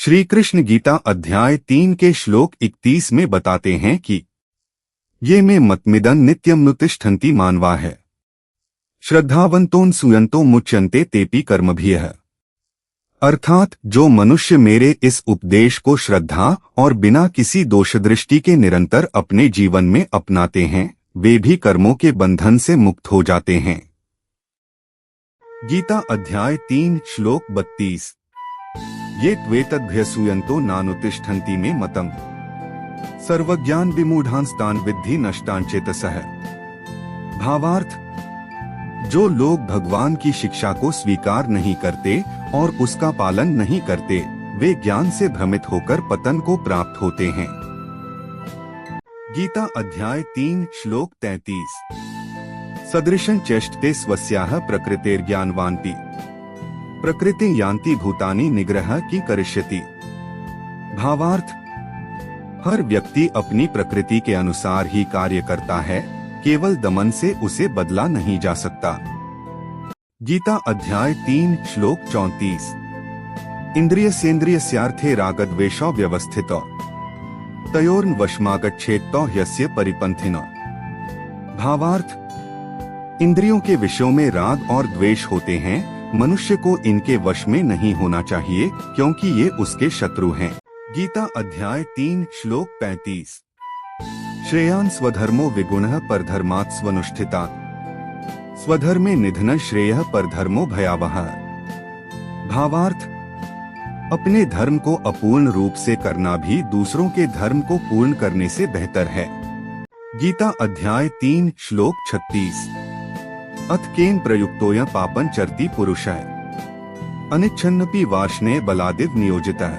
श्री कृष्ण गीता अध्याय 3 के श्लोक 31 में बताते हैं कि ये में मतमिदं नित्यं नुतिष्ठन्ति मानवा है श्रद्धावंतों सुयंतो मुच्यन्ते तेपि कर्मभिः। अर्थात जो मनुष्य मेरे इस उपदेश को श्रद्धा और बिना किसी दोषदृष्टि के निरंतर अपने जीवन में अपनाते हैं वे भी कर्मों के बंधन से मुक्त हो जाते हैं। गीता अध्याय 3 श्लोक 32 ये त्वेतद्भ्यसूयन्तो नानुतिष्ठन्ति मे मतम् सर्वज्ञान विमूढ़ांस्तान विद्धि नष्टांचेतसः। भावार्थ, जो लोग भगवान की शिक्षा को स्वीकार नहीं करते और उसका पालन नहीं करते वे ज्ञान से भ्रमित होकर पतन को प्राप्त होते हैं। गीता अध्याय 3 श्लोक 33 सदृशं चेष्टते स्वस्याः प्रकृतेर्ज्ञानवानपि प्रकृति यान्ति भूतानि निग्रह की करिष्यति। भावार्थ, हर व्यक्ति अपनी प्रकृति के अनुसार ही कार्य करता है, केवल दमन से उसे बदला नहीं जा सकता। गीता अध्याय 3 श्लोक 34 इंद्रियस्येन्द्रियस्यार्थे रागद्वेषौ व्यवस्थितौ तयोर्न वशमागच्छेत्तौ ह्यस्य परिपन्थिनौ। भावार्थ, इंद्रियों के विषयों में राग और द्वेष होते हैं, मनुष्य को इनके वश में नहीं होना चाहिए क्योंकि ये उसके शत्रु हैं। गीता अध्याय 3 श्लोक 35 श्रेयान् स्वधर्मो विगुणः परधर्मात् स्वनुष्ठितात् स्वधर्मे निधनः श्रेयः परधर्मो भयावहः। भावार्थ, अपने धर्म को अपूर्ण रूप से करना भी दूसरों के धर्म को पूर्ण करने से बेहतर है। गीता अध्याय 3 श्लोक 36 अथ केन प्रयुक्तोऽयं पापं चरति पुरुषः अनिच्छन्नपि वार्ष्णेय बलादिव नियोजितः।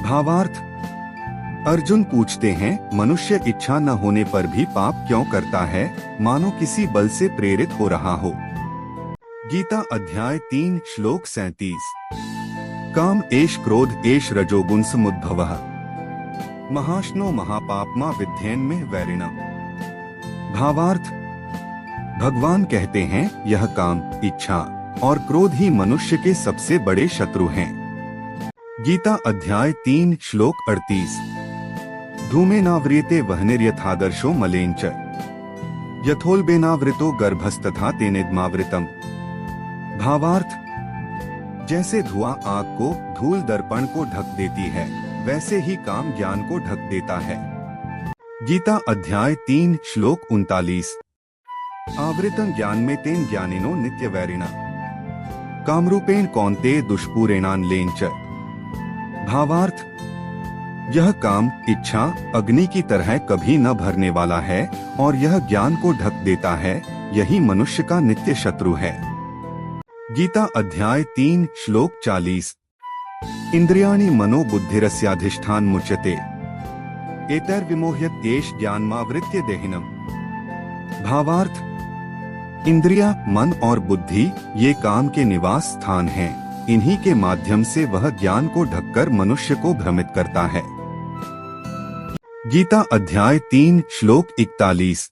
भावार्थ, अर्जुन पूछते हैं मनुष्य इच्छा न होने पर भी पाप क्यों करता है, मानो किसी बल से प्रेरित हो रहा हो। गीता अध्याय 3 श्लोक 37 काम एष क्रोध एष रजोगुण समुद्भवः महाश्नो महापापमा विध्येन्मे वैरिणम्। भावार्थ, भगवान कहते हैं यह काम, इच्छा और क्रोध ही मनुष्य के सबसे बड़े शत्रु हैं। गीता अध्याय 3 श्लोक 38 धूमेनाव्रियते वह्निर्यथादर्शो मलेन च यथोल्बेनावृतो गर्भस्तथा तेनेदमावृतम्। भावार्थ, जैसे धुआं आग को, धूल दर्पण को ढक देती है, वैसे ही काम ज्ञान को ढक देता है। गीता अध्याय 3 श्लोक 39 आवृतं ज्ञान में तेन ज्ञानिनो नित्य वैरिणा कामरूपेण कौन्तेय दुष्पूरेणान लेन च। भावार्थ, यह काम, इच्छा अग्नि की तरह कभी न भरने वाला है और यह ज्ञान को ढक देता है, यही मनुष्य का नित्य शत्रु है। गीता अध्याय 3 श्लोक 40 इंद्रियाणि मनो बुद्धिरस्याधिष्ठान मुच्यते एतैर्विमोह्यत एष ज्ञानमावृत्य देहिनम्। भावार्थ, इंद्रिया, मन और बुद्धि ये काम के निवास स्थान हैं, इन्हीं के माध्यम से वह ज्ञान को ढककर मनुष्य को भ्रमित करता है। गीता अध्याय 3 श्लोक 41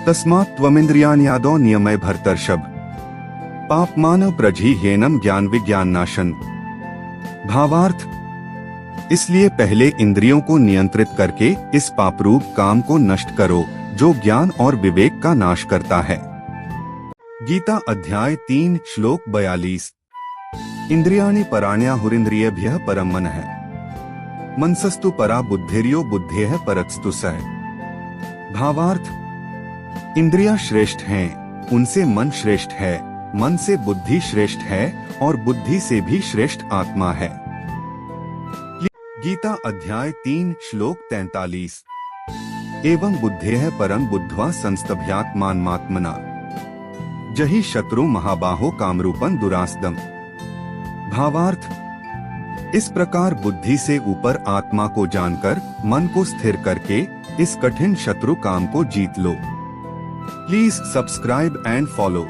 तस्मात् त्वमिन्द्रियाण्यादौ नियमय भर्तर्षभ पापमान प्रजिह्येनम् ज्ञान विज्ञाननाशन। भावार्थ, इसलिए पहले इंद्रियों को नियंत्रित करके इस पापरूप काम को नष्ट करो जो ज्ञान और विवेक का नाश करता है। गीता अध्याय 3 श्लोक 42 इंद्रियाणि पराण्याहुरिन्द्रियेभ्यः परं मनः मनसस्तु परा बुद्धिर्यो बुद्धेः परस्तु सः। भावार्थ, इंद्रियां श्रेष्ठ हैं, उनसे मन श्रेष्ठ है, मन से बुद्धि श्रेष्ठ है और बुद्धि से भी श्रेष्ठ आत्मा है। गीता अध्याय 3 श्लोक 43 एवं बुद्धेः परं बुद्ध्वा संस्तभ्यात्मानमात्मना जहि शत्रु महाबाहो कामरूपं दुरासदम्। भावार्थ, इस प्रकार बुद्धि से ऊपर आत्मा को जानकर मन को स्थिर करके इस कठिन शत्रु काम को जीत लो। Please subscribe and follow.